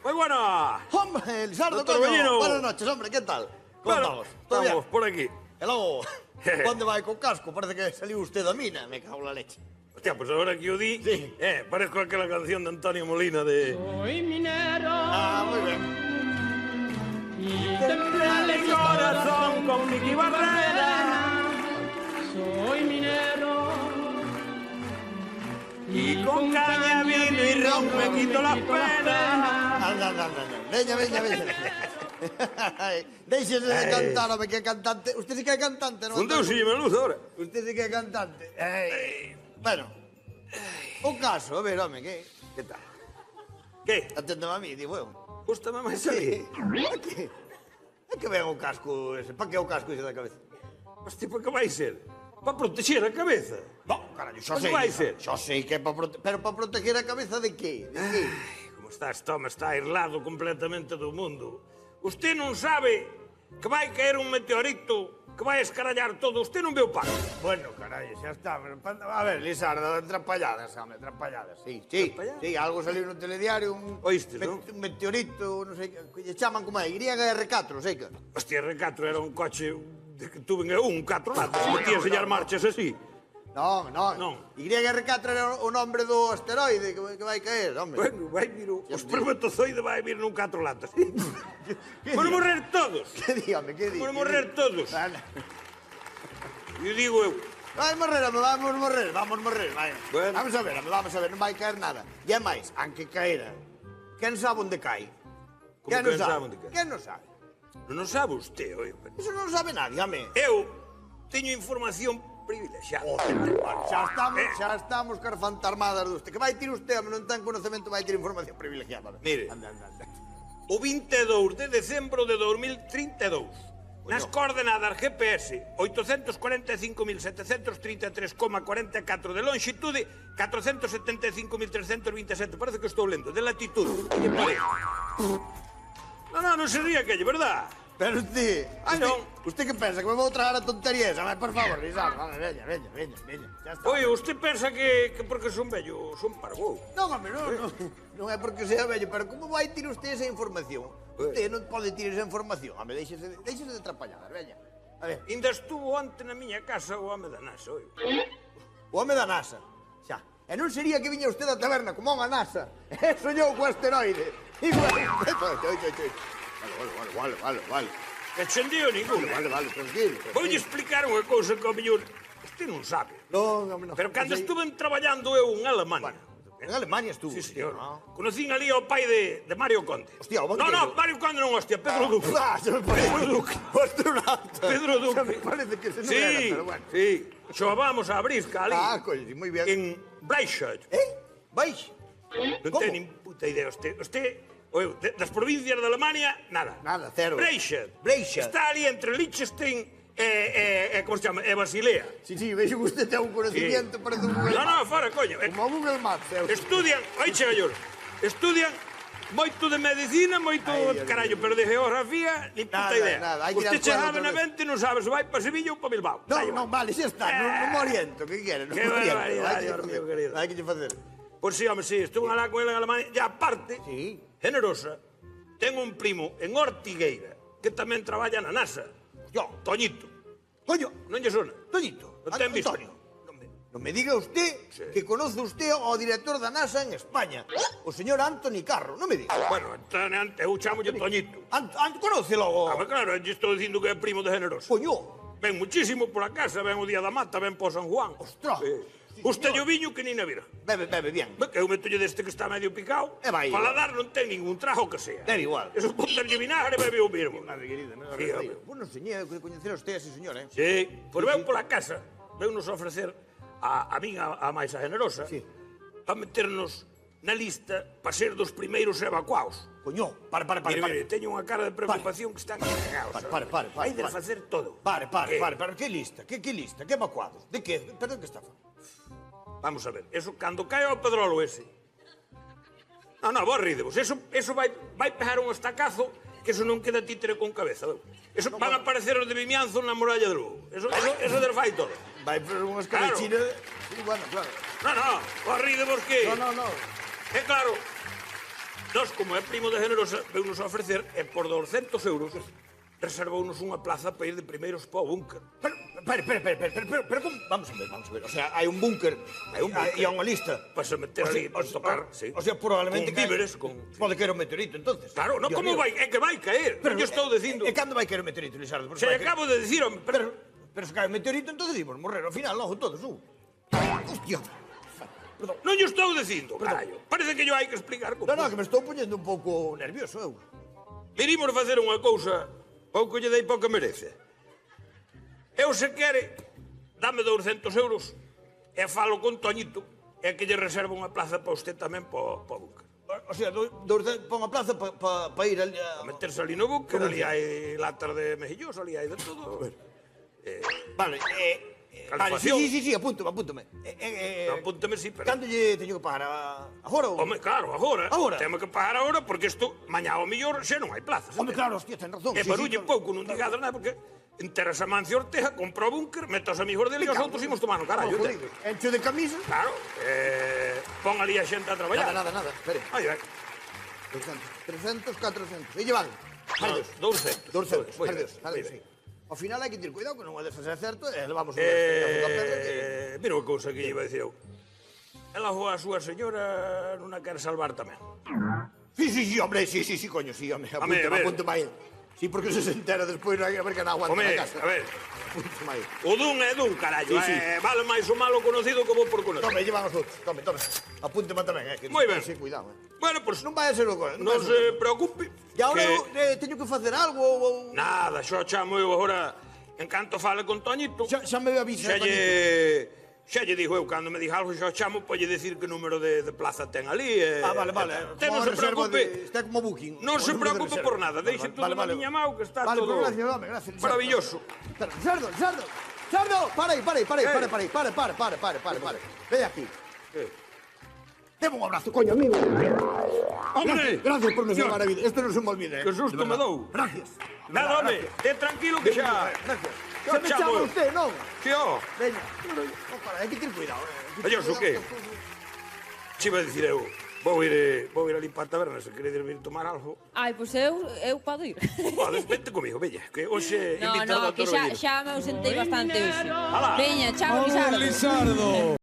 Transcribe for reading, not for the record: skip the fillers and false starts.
Muy buenas. ¡Hombre, Lizardo, Doctor coño! Bellino. Buenas noches, hombre, ¿qué tal? ¿Cómo estamos? ¿Todo bien? Estamos por aquí. E logo, onde vai co casco? Parece que saliu usted da mina, me cago en la leche. Hostia, pues ahora que yo di, Sí. parezco aquella canción de Antonio Molina de... Soy minero Ah, muy bien. y tendré El corazón con Nicky Barrera Soy minero y con caña, vino y ron me quito las penas. Anda. Veña. Déixese de cantar, home, que é cantante. Usted sí que é cantante, non? Fundeuse me luz ahora. Usted sí que é cantante. Bueno, un caso, a ver, home, que... ¿Qué tal? ¿Qué? Aténdeme a mí, digo eu. Gústame máis a mí. É que ven o casco ese. Pa que o casco ese da cabeza? Hostia, ¿por qué vai ser? Para proteger a cabeza. No, carallo, xa Onde sei. vai ser? Xa sei que é para proteger... Pero para proteger a cabeza de qué? De qué? Como está, Tom está aislado completamente do mundo. Usted non sabe que vai caer un meteorito que vai escarallar todo. Usted non veu paso. Bueno, carallo, xa está. A ver, Lizardo, atrapalladas, home, atrapalladas. Sí, Atrapalladas? sí, algo saliu no telediario, Oíste, non? un meteorito, non sei, que lle chaman como é, YR4, sei que. Hostia, R4 era un coche de que tuve un 4 latas. Metía sellar marchas así. Non. Non. YR4 era o nombre do asteroide que vai caer, home. Bueno, vai vir o espermatozoide vai vir nun 4 latas. Que Van a di? morrer todos. Que di, home, que di? Van a morrer todos. Vale. E digo eu, Vai morrer, home, vamos morrer, vai. Bueno. Vamos a ver, non vai caer nada. E é máis, aunque caera, quen sabe onde cai? Como quen sabe onde cae? Quen non sabe? non sabe usted, oi? Iso non sabe nadie, home. Eu teño información privilexiada. Xa estamos car fantasmadas de usted. Que vai tir usted, home, non ten conocemento, vai tir información privilegiada. Mire. Anda. O 22 de decembro de 2032, nas coordenadas GPS 845.733,44 de longitude, 475.327, parece que estou lendo, de latitud. Que lle parece? Non se ría que lle, verdad? Pero usted... Ah, non. Usted que pensa, que me vou tragar a tontería esa? Por favor, Lizardo, vale, veña. Ya está. Oye, usted pensa que porque son vello, son parvou. Non, home, non é porque sea vello, pero como vai tir usted esa información? Usted non pode tirar esa información. Home, déixese de atrapalladas, veña. A ver, Ainda estuvo onte na miña casa o home da NASA, oi? o home da NASA. Xa. E non sería que viña usted da taberna como unha NASA. E soñou co asteroide. Vale. Que chendío ninguno. Vale, tranquilo. Voulle explicar unha cousa que ao mellor usted non sabe. Non, home, non. Pero cando estuve traballando eu en Alemania, En Alemania estuvo. sí, señor, Ah. conocín ali ao pai de Mario Conde. Hostia, o No, banqueiro. Mario Conde non, hostia, Pedro Duque. Se me parece. Pedro Duque. O astronauta. Pedro Duque. Se me parece que se non Sí, era, pero bueno. sí. Xovábamos a brisca ali. Ah, coño, sí, moi bien. En Breichert. Vais? Non Como? ten nin puta idea. Usted das provincias de Alemania, nada. Nada, cero. Breichert. Breichert. Está ali entre Liechtenstein e como se chama? E Basilea. Sí, veixo que usted ten un conocimiento, parece un Google No, Maps. fora, coño. Como Google Maps. Estudian, aí chega yo. Estudian moito de medicina, moito Ai, Dios carallo, pero de geografía, ni puta Nada, idea. nada, hai que ir Usted á escuela chegaba outra na vez. mente e non sabe se vai para Sevilla ou para Bilbao. Non, vale, xa está, non me oriento, que quere? Non Qué me oriento. barbaridade, Hai que Dios mío, facer. querido. Hai que facer. Pois sí, home, sí, estuve alá con ela en Alemania, e aparte, Sí. generosa, ten un primo en Ortigueira que tamén traballa na NASA. Yo, Toñito, coño, non lle sona? Toñito, Non ten visto? Antonio. Non me diga usted que conoce usted ao director da NASA en España, o señor Anthony Carro, non me diga. Bueno, entón, eu chamolle Toñito. Conoce logo. Ah, mas claro, lle estou dicindo que é primo de generosa. Coño, Ven muchísimo por a casa, ven o Día da Mata, ven por San Juan. Ostras. Sí. Usted o viño que nin a vira. bebe bien. Ve que eu metolle deste que está medio picado. E vai. Paladar non ten ningún trajo que sea. Debe igual. Eso ponterlle vinagre bebe o mismo. Madre querida, non Sí, home. Bueno, señor, que coñecer a usted a ese señor, eh? Sí, pois veu pola casa, veu nos ofrecer a min, a máis a generosa, Sí. a meternos na lista para ser dos primeiros evacuados. Coño, para. Mire, teño unha cara de preocupación que están cagados. Pare. Hai de facer todo. Pare, Que- que lista? Que lista? Que evacuados? De que? Perdón, que está falando? Vamos a ver, eso cando cae ao pedrolo ese. No, vos rídevos. Eso vai pegar un estacazo que eso non queda títere con cabeza. Veu? Eso van a aparecer os de Vimianzo na muralla de Lugo. Eso del fai todo. Vai por unhas Claro. cabechinas... Sí, bueno, claro. No, vos rídevos que... No. É claro, nós, como é primo de Generosa, veunos a ofrecer, e por 200 euros, reservounos unha plaza para ir de primeiros para o búnker. Pero, ¿cómo? Vamos a ver. O sea, hai un búnker, e unha lista. Para se meter ali, para tocar, sí. O sea, probablemente... Con víveres, con... Pode caer un meteorito, entonces. Claro, no, Dios como mío. vai? É que vai caer. Pero eu estou dicindo... E cando vai caer o meteorito, Lisardo? Se acabo de dicir, home, pero... Pero se cae un meteorito, entonces imos morrer ao final, logo todos, Hostia. Perdón. Non yo estou dicindo, carallo. Parece que yo hai que explicar como. No, que me estou poñendo un pouco nervioso, eu. Virimos facer unha cousa pouco lle dei pouco merece. Eu, se quere, dame 200 euros e falo con Toñito e que lle reserva unha plaza para usted tamén para o búnker. O sea, pon a plaza para ir ali A meterse ali no búnker, ali hai latas de mejilloso, ali hai de todo. Vale, Calefacción. sí, apúntame. No, apúntame, sí, pero... Cando lle teño que pagar? Agora ou? Home, claro, agora. Agora? Temos que pagar agora porque isto, mañá ao millor, xa non hai plazas. Home, claro, hostia, ten razón. E barulle pouco, non digades nada, porque enteras a Mancio Ortega, compra o búnker, mete os amigos dele e os outros imos tomar no carallo. Encho de camisa? Claro, pon ali a xente a traballar. Nada, espere. Ai, 300, 400. E llevan? Varios. 200. 200, Moi varios, ben. sí. Ao final hai que ter cuidado, que non vai ser certo, e levamos un Mira unha cousa que lle iba a dicir eu. Ela a súa señora non a quer salvar tamén. Sí, hombre, sí, coño, sí, hombre. Apúntame aí. Sí, porque se entera despois, a ver que non aguanta Home, na casa. a ver. Apúntame aí. O dun é dun, carallo. Sí. Vale máis o malo conocido que bo por conocer. Tome, llevan os outros. Tome. Apúntame tamén, que Moi ben. Sí, cuidado, Bueno, pois non vai a ser o coño. non se preocupe. E agora teño que facer algo ou... Nada, xo chamo eu agora, en canto fale con Toñito. Xa me avisa. Xa lle digo eu, cando me diga algo, xa chamo, polle decir que número de plaza ten ali. Vale. Usted non se preocupe. Está como booking. Non se preocupe por nada, deixe todo na miña mau, que está todo Vale, gracias. maravilloso. Sardo! Para aí. Ve aquí. Deme un abrazo, coño, amigo. Hombre, Gracias por me salvar a vida. Esto non se me olvida, que susto me dou. Gracias. Nada, home, tranquilo que xa... Gracias. Xa Se me chamo chama eu. usted, non? Que ó? Veña. Hai que ter cuidado. Oye, o que? Che iba a dicir eu, vou ir a limpar a taberna, se queredes vir tomar algo. Ai, pois eu podo ir. Podes, vente comigo, veña, que hoxe No, invitada que a Toro Ballino. xa me ausentei bastante hoxe. Alá. Veña, chao, Lisardo.